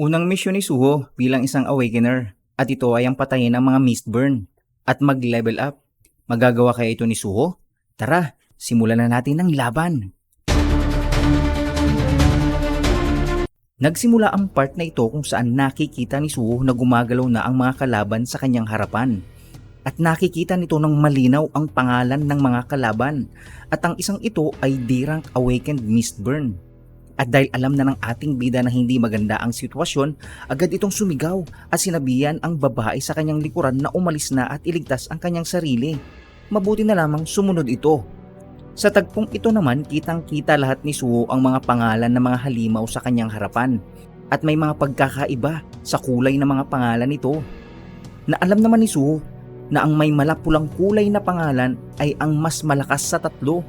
Unang misyon ni Suho bilang isang awakener at ito ay ang patayin ang mga Mistburn at mag-level up. Magagawa kaya ito ni Suho? Tara, simulan na natin ang laban. Nagsimula ang part na ito kung saan nakikita ni Suho na gumagalaw na ang mga kalaban sa kanyang harapan. At nakikita nito ng malinaw ang pangalan ng mga kalaban at ang isang ito ay D-rank Awakened Mistburn. At dahil alam na ng ating bida na hindi maganda ang sitwasyon, agad itong sumigaw at sinabihan ang babae sa kanyang likuran na umalis na at iligtas ang kanyang sarili. Mabuti na lamang sumunod ito. Sa tagpong ito naman, kitang-kita lahat ni Suho ang mga pangalan ng mga halimaw sa kanyang harapan at may mga pagkakaiba sa kulay ng mga pangalan nito. Na alam naman ni Suho na ang may malapulang kulay na pangalan ay ang mas malakas sa tatlo.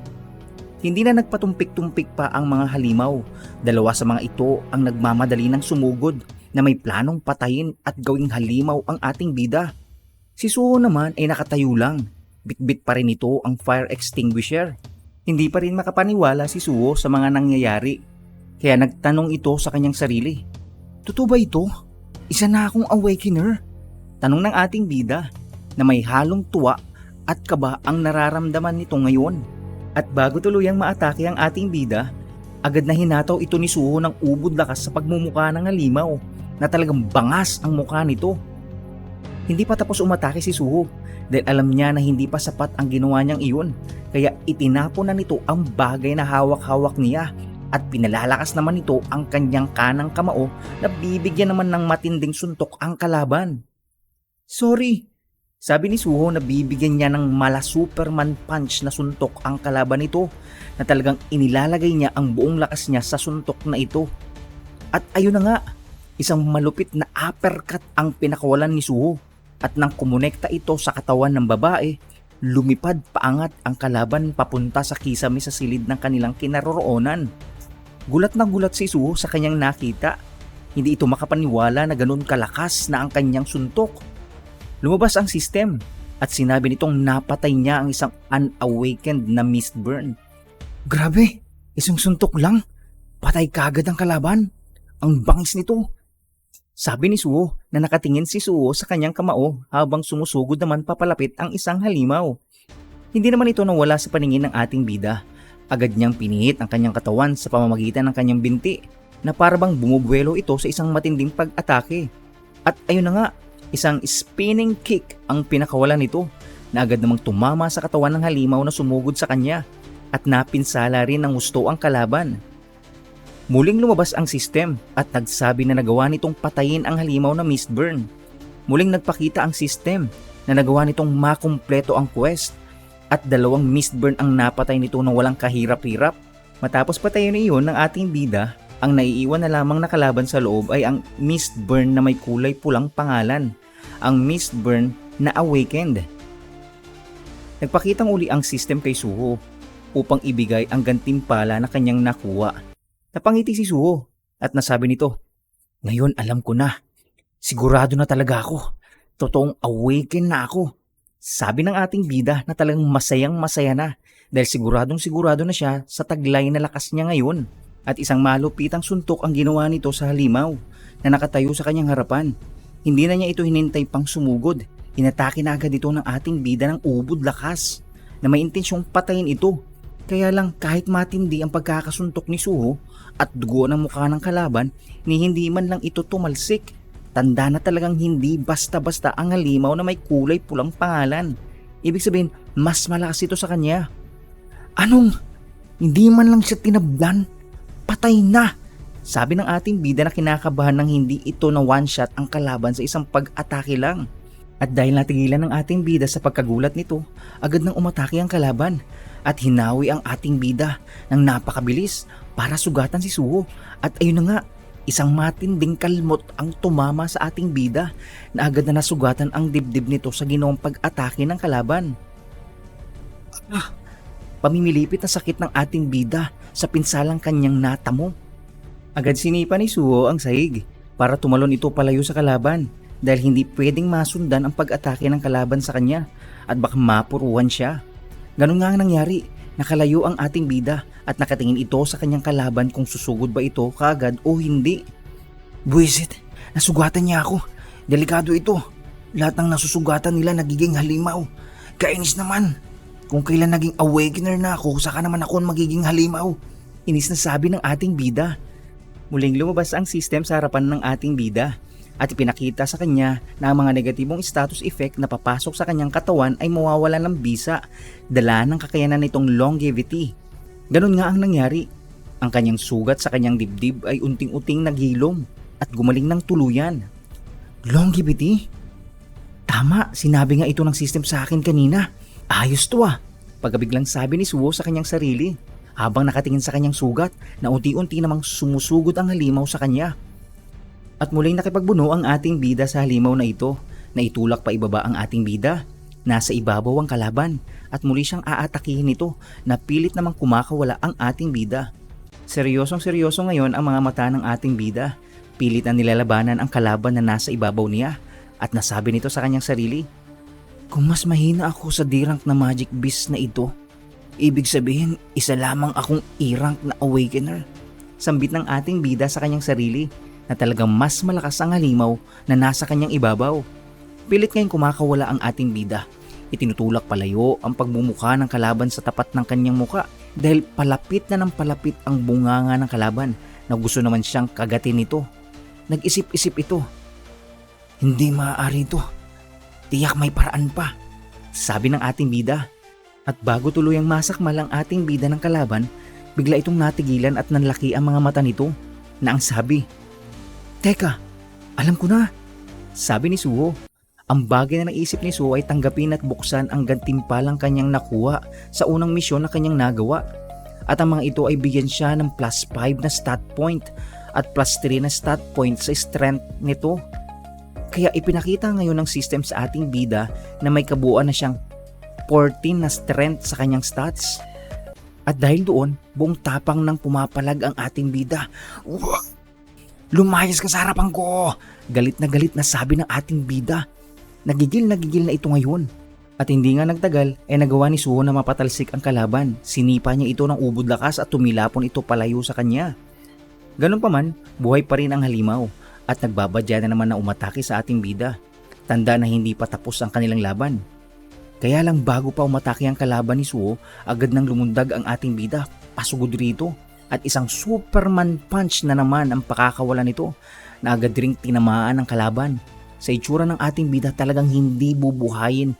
Hindi na nagpatumpik-tumpik pa ang mga halimaw. Dalawa sa mga ito ang nagmamadali ng sumugod na may planong patayin at gawing halimaw ang ating bida. Si Suho naman ay nakatayo lang. Bitbit pa rin ito ang fire extinguisher. Hindi pa rin makapaniwala si Suho sa mga nangyayari. Kaya nagtanong ito sa kanyang sarili. Totoo ba ito? Isa na akong awakener? Tanong ng ating bida na may halong tuwa at kaba ang nararamdaman nito ngayon. At bago tuluyang maatake ang ating bida, agad na hinataw ito ni Suho ng ubod lakas sa pagmumukha ng halimaw na talagang bangas ang mukha nito. Hindi pa tapos umatake si Suho dahil alam niya na hindi pa sapat ang ginawa niyang iyon, kaya itinapon na nito ang bagay na hawak-hawak niya at pinalalakas naman nito ang kanyang kanang kamao na bibigyan naman ng matinding suntok ang kalaban. Sorry, sabi ni Suho na bibigyan niya ng mala Superman punch na suntok ang kalaban nito na talagang inilalagay niya ang buong lakas niya sa suntok na ito. At ayun na nga, isang malupit na uppercut ang pinakawalan ni Suho. At nang kumonekta ito sa katawan ng babae, lumipad paangat ang kalaban papunta sa kisame sa silid ng kanilang kinaroroonan. Gulat na gulat si Suho sa kanyang nakita. Hindi ito makapaniwala na ganun kalakas na ang kanyang suntok. Lumabas ang system at sinabi nitong napatay niya ang isang unawakened na Mistburn. Grabe, isang suntok lang. Patay kagad ang kalaban. Ang bangis nito. Sabi ni Suho na nakatingin si Suho sa kanyang kamao habang sumusugod naman papalapit ang isang halimaw. Hindi naman ito nawala sa paningin ng ating bida. Agad niyang pinihit ang kanyang katawan sa pamamagitan ng kanyang binti na parabang bumubuelo ito sa isang matinding pag-atake. At ayun na nga, isang spinning kick ang pinakawalan nito na agad namang tumama sa katawan ng halimaw na sumugod sa kanya at napinsala rin ng husto ang kalaban. Muling lumabas ang system at nagsabi na nagawa nitong patayin ang halimaw na Mistburn. Muling nagpakita ang system na nagawa nitong makumpleto ang quest at 2 Mistburn ang napatay nito na walang kahirap-hirap. Matapos patayin iyon ng ating bida, ang naiiwan na lamang na kalaban sa loob ay ang Mistburn na may kulay pulang pangalan, ang Mistburn na Awakened. Nagpakitang uli ang system kay Suho upang ibigay ang gantimpala na kanyang nakuha. Napangiti si Suho at nasabi nito, ngayon alam ko na, sigurado na talaga ako, totoong awaken na ako. Sabi ng ating bida na talagang masayang masaya na dahil siguradong sigurado na siya sa taglay na lakas niya ngayon. At isang malupitang suntok ang ginawa nito sa halimaw na nakatayo sa kanyang harapan. Hindi na niya ito hinintay pang sumugod, inatake na agad ito ng ating bida ng ubod lakas na may intensyong patayin ito. Kaya lang kahit matindi ang pagkakasuntok ni Suho at dugo ng mukha ng kalaban, ni hindi man lang ito tumalsik. Tanda na talagang hindi basta-basta ang halimaw na may kulay pulang pangalan. Ibig sabihin, mas malakas ito sa kanya. Anong? Hindi man lang siya tinablan? Patay na! Sabi ng ating bida na kinakabahan ng hindi ito na one shot ang kalaban sa isang pag-atake lang. At dahil natigilan ng ating bida sa pagkagulat nito, agad nang umatake ang kalaban. At hinawi ang ating bida ng napakabilis para sugatan si Suho. At ayun na nga, isang matinding kalmot ang tumama sa ating bida na agad na nasugatan ang dibdib nito sa ginawang pag-atake ng kalaban. Pamimilipit na sakit ng ating bida sa pinsalang kanyang natamo. Agad sinipa ni Suho ang sahig para tumalon ito palayo sa kalaban dahil hindi pwedeng masundan ang pag-atake ng kalaban sa kanya at baka mapuruhan siya. Ganun nga ang nangyari, nakalayo ang ating bida at nakatingin ito sa kanyang kalaban kung susugod ba ito kaagad o hindi. Buwisit, nasugatan niya ako. Delikado ito. Lahat ng nasusugatan nila nagiging halimaw. Kainis naman. Kung kailan naging awakener na ako, saka naman ako magiging halimaw. Inis na sabi ng ating bida. Muling lumabas ang system sa harapan ng ating bida at ipinakita sa kanya na ang mga negatibong status effect na papasok sa kanyang katawan ay mawawala ng bisa, dala ng kakayanan nitong longevity. Ganun nga ang nangyari. Ang kanyang sugat sa kanyang dibdib ay unting-unting naghilom at gumaling ng tuluyan. Longevity? Tama, sinabi nga ito ng system sa akin kanina. Ayos to ah. Pagkabiglang sabi ni Suo sa kanyang sarili habang nakatingin sa kanyang sugat na unti-unti namang sumusugod ang halimaw sa kanya. At muling nakipagbuno ang ating bida sa halimaw na ito na itulak pa ibaba ang ating bida. Nasa ibabaw ang kalaban at muli siyang aatakihin nito na pilit namang kumakawala ang ating bida. Seryosong seryoso ngayon ang mga mata ng ating bida. Pilit na nilalabanan ang kalaban na nasa ibabaw niya at nasabi nito sa kanyang sarili, kung mas mahina ako sa D-rank na magic beast na ito, ibig sabihin isa lamang akong E-rank na awakener. Sambit ng ating bida sa kanyang sarili na talagang mas malakas ang halimaw na nasa kanyang ibabaw. Pilit ngayong kumakawala ang ating bida. Itinutulak palayo ang pagbumuka ng kalaban sa tapat ng kanyang muka dahil palapit na ng palapit ang bunganga ng kalaban na gusto naman siyang kagatin nito. Nag-isip-isip ito. Hindi maaari ito. Tiyak may paraan pa, sabi ng ating bida. At bago tuluyang masakmal ang ating bida ng kalaban, bigla itong natigilan at nanlaki ang mga mata nito na ang sabi, teka, alam ko na, sabi ni Suho. Ang bagay na naisip ni Suho ay tanggapin at buksan ang gantimpalang kanyang nakuha sa unang misyon na kanyang nagawa. At ang mga ito ay bigyan siya ng plus 5 na stat point at plus 3 na stat point sa strength nito. Kaya ipinakita ngayon ng system sa ating bida na may kabuuan na siyang 14 na strength sa kanyang stats. At dahil doon, buong tapang nang pumapalag ang ating bida. Lumayas ka sa harapan ko! Galit na sabi ng ating bida. Nagigil na ito ngayon. At hindi nga nagtagal ay nagawa ni Suho na mapatalsik ang kalaban. Sinipa niya ito ng ubod lakas at tumilapon ito palayo sa kanya. Ganun pa man, buhay pa rin ang halimaw at nagbabadya na naman na umatake sa ating bida. Tanda na hindi pa tapos ang kanilang laban. Kaya lang bago pa umatake ang kalaban ni Suho, agad nang lumundag ang ating bida pasugod rito at isang Superman punch na naman ang pakakawalan nito na agad ring tinamaan ng kalaban. Sa itsura ng ating bida talagang hindi bubuhayin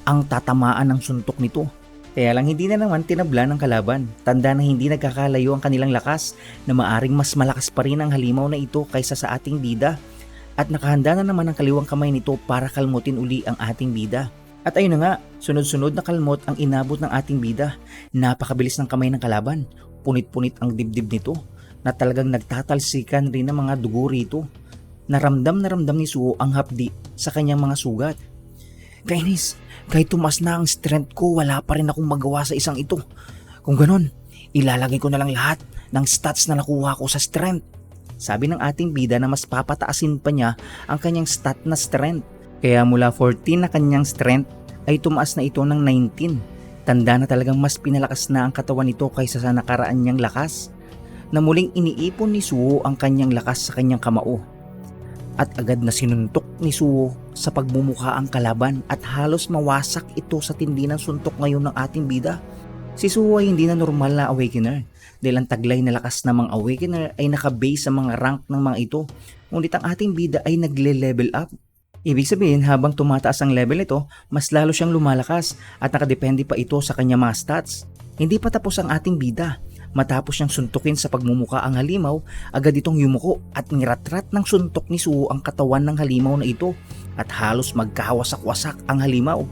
ang tatamaan ng suntok nito. Kaya lang hindi na naman tinabla ng kalaban. Tanda na hindi nagkakalayo ang kanilang lakas na maaring mas malakas pa rin ang halimaw na ito kaysa sa ating bida. At nakahanda na naman ang kaliwang kamay nito para kalmutin uli ang ating bida. At ayun na nga, sunod-sunod na kalmot ang inabot ng ating bida. Napakabilis ng kamay ng kalaban. Punit-punit ang dibdib nito na talagang nagtatalsikan rin ng mga dugo rito. Naramdam ni Suho ang hapdi sa kanyang mga sugat. Kainis, kahit tumas na ang strength ko, wala pa rin akong magawa sa isang ito. Kung ganon, ilalagay ko na lang lahat ng stats na nakuha ko sa strength. Sabi ng ating bida na mas papataasin pa niya ang kanyang stat na strength. Kaya mula 14 na kanyang strength ay tumaas na ito ng 19. Tanda na talagang mas pinalakas na ang katawan nito kaysa sa nakaraan niyang lakas. Na muling iniipon ni Suho ang kanyang lakas sa kanyang kamao. At agad na sinuntok ni Suho sa pagmumukha ang kalaban at halos mawasak ito sa tindi ng suntok ngayon ng ating bida. Si Suho ay hindi na normal na awakener dahil ang taglay na lakas ng mga awakener ay nakabase sa mga rank ng mga ito. Ngunit ang ating bida ay nagle-level up. Ibig sabihin habang tumataas ang level nito, mas lalo siyang lumalakas at nakadepende pa ito sa kanyang mga stats. Hindi pa tapos ang ating bida. Matapos siyang suntukin sa pagmumuka ang halimaw, agad itong yumuko at niratrat ng suntok ni Suho ang katawan ng halimaw na ito at halos magkawasak-wasak ang halimaw.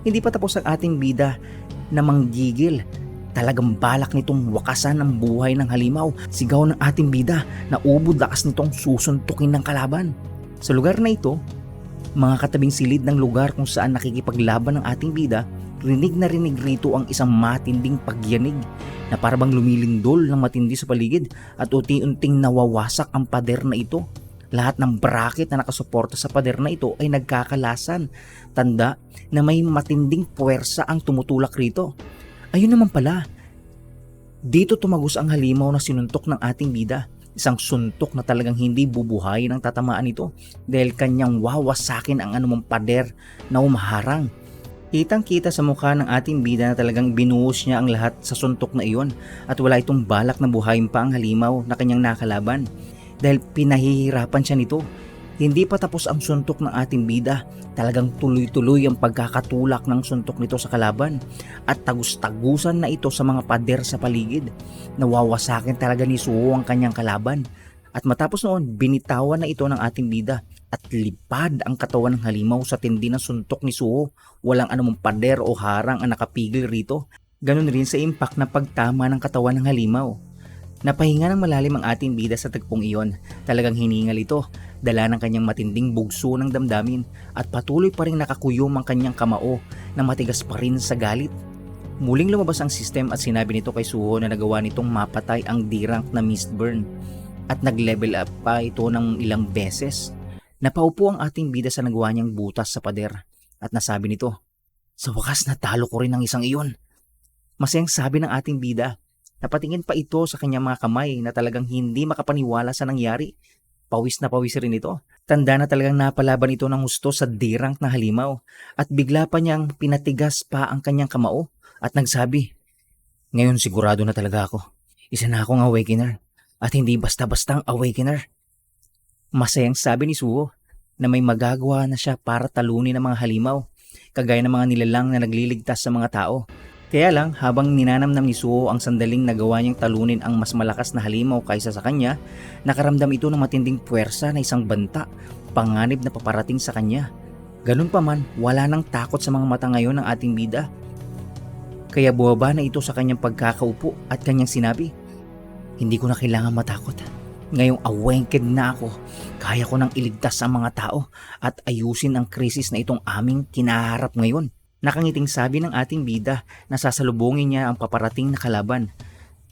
Hindi pa tapos ang ating bida na manggigil. Talagang balak nitong wakasan ang buhay ng halimaw. Sigaw ng ating bida na ubod lakas nitong susuntukin ng kalaban. Sa lugar na ito, mga katabing silid ng lugar kung saan nakikipaglaban ng ating bida, rinig na rinig rito ang isang matinding pagyanig na parabang lumilindol ng matindi sa paligid at unti-unting nawawasak ang pader na ito. Lahat ng bracket na nakasuporta sa pader na ito ay nagkakalasan. Tanda na may matinding puwersa ang tumutulak rito. Ayun naman pala, dito tumagos ang halimaw na sinuntok ng ating bida Isang suntok na talagang hindi bubuhayin ang tatamaan nito dahil kanyang wawasakin ang anumang pader na umaharang. Kitang-kita sa mukha ng ating bida na talagang binuhos niya ang lahat sa suntok na iyon at wala itong balak na buhayin pa ang halimaw na kanyang nakalaban dahil pinahihirapan siya nito. Hindi pa tapos ang suntok ng ating bida, talagang tuloy-tuloy ang pagkakatulak ng suntok nito sa kalaban at tagus-tagusan na ito sa mga pader sa paligid. Nawawasakin talaga ni Suho ang kanyang kalaban at matapos noon binitawan na ito ng ating bida at lipad ang katawan ng halimaw sa tindi ng suntok ni Suho. Walang anumang pader o harang ang nakapigil rito. Ganon rin sa impact na pagtama ng katawan ng halimaw. Napahinga ng malalim ang ating bida sa tagpong iyon. Talagang hiningal ito, dala ng kanyang matinding bugso ng damdamin at patuloy pa rin nakakuyom ang kanyang kamao na matigas pa rin sa galit. Muling lumabas ang system at sinabi nito kay Suho na nagawa nitong mapatay ang D-rank na Mistburn at nag-level up pa ito ng ilang beses. Napaupo ang ating bida sa nagawa niyang butas sa pader at nasabi nito, "Sa wakas natalo ko rin ang isang iyon." Masayang sabi ng ating bida. Napatingin pa ito sa kanyang mga kamay na talagang hindi makapaniwala sa nangyari. Pawis na pawis rin ito. Tanda na talagang napalaban ito ng gusto sa D-rank na halimaw at bigla pa niyang pinatigas pa ang kanyang kamao at nagsabi, "Ngayon sigurado na talaga ako. Isa na akong awakener at hindi basta-bastang awakener." Masayang sabi ni Suho na may magagawa na siya para talunin ang mga halimaw, kagaya ng mga nilalang na nagliligtas sa mga tao. Kaya lang, habang ninanamnam ni Suho ang sandaling nagawa niyang talunin ang mas malakas na halimaw kaysa sa kanya, nakaramdam ito ng matinding puwersa na isang banta, panganib na paparating sa kanya. Ganun pa man, wala nang takot sa mga mata ngayon ng ating bida. Kaya buwaba na ito sa kanyang pagkakaupo at kanyang sinabi, "Hindi ko na kailangan matakot. Ngayong awakened na ako, kaya ko nang iligtas ang mga tao at ayusin ang krisis na itong aming kinaharap ngayon." Nakangiting sabi ng ating bida na sasalubungin niya ang paparating na kalaban.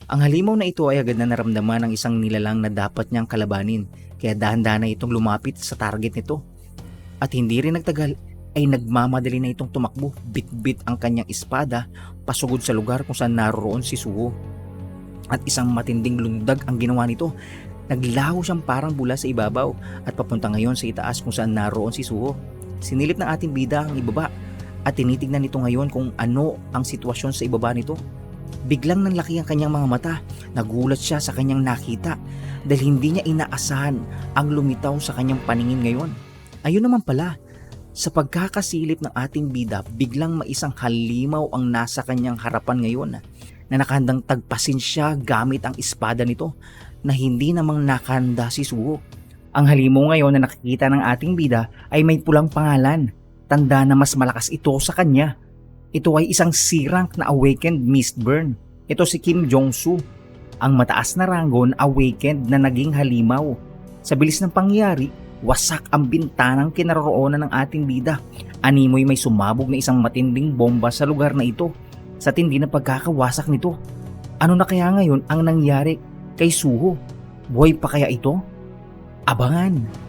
Ang halimaw na ito ay agad na naramdaman ng isang nilalang na dapat niyang kalabanin, kaya dahan-dahan na itong lumapit sa target nito. At hindi rin nagtagal ay nagmamadali na itong tumakbo, bit-bit ang kanyang espada pasugod sa lugar kung saan naroon si Suho. At isang matinding lundag ang ginawa nito. Naglaho siyang parang bula sa ibabaw at papunta ngayon sa itaas kung saan naroon si Suho. Sinilip ng ating bida ang ibaba at tinitignan nito ngayon kung ano ang sitwasyon sa ibaba nito. Biglang nanlaki ang kanyang mga mata. Nagulat siya sa kanyang nakita dahil hindi niya inaasahan ang lumitaw sa kanyang paningin ngayon. Ayun naman pala, sa pagkakasilip ng ating bida, biglang maisang halimaw ang nasa kanyang harapan ngayon na nakahandang tagpasin siya gamit ang espada nito na hindi namang nakahanda si Suho. Ang halimaw ngayon na nakikita ng ating bida ay may pulang pangalan. Tanda na mas malakas ito sa kanya. Ito ay isang C-rank na awakened Mistburn. Ito si Kim Jong-soo, ang mataas na ranggo na awakened na naging halimaw. Sa bilis ng pangyayari, wasak ang bintanang kinaroroonan ng ating bida. Animoy may sumabog na isang matinding bomba sa lugar na ito. Sa tindi na pagkakawasak nito, ano na kaya ngayon ang nangyari kay Suho? Buhay pa kaya ito? Abangan!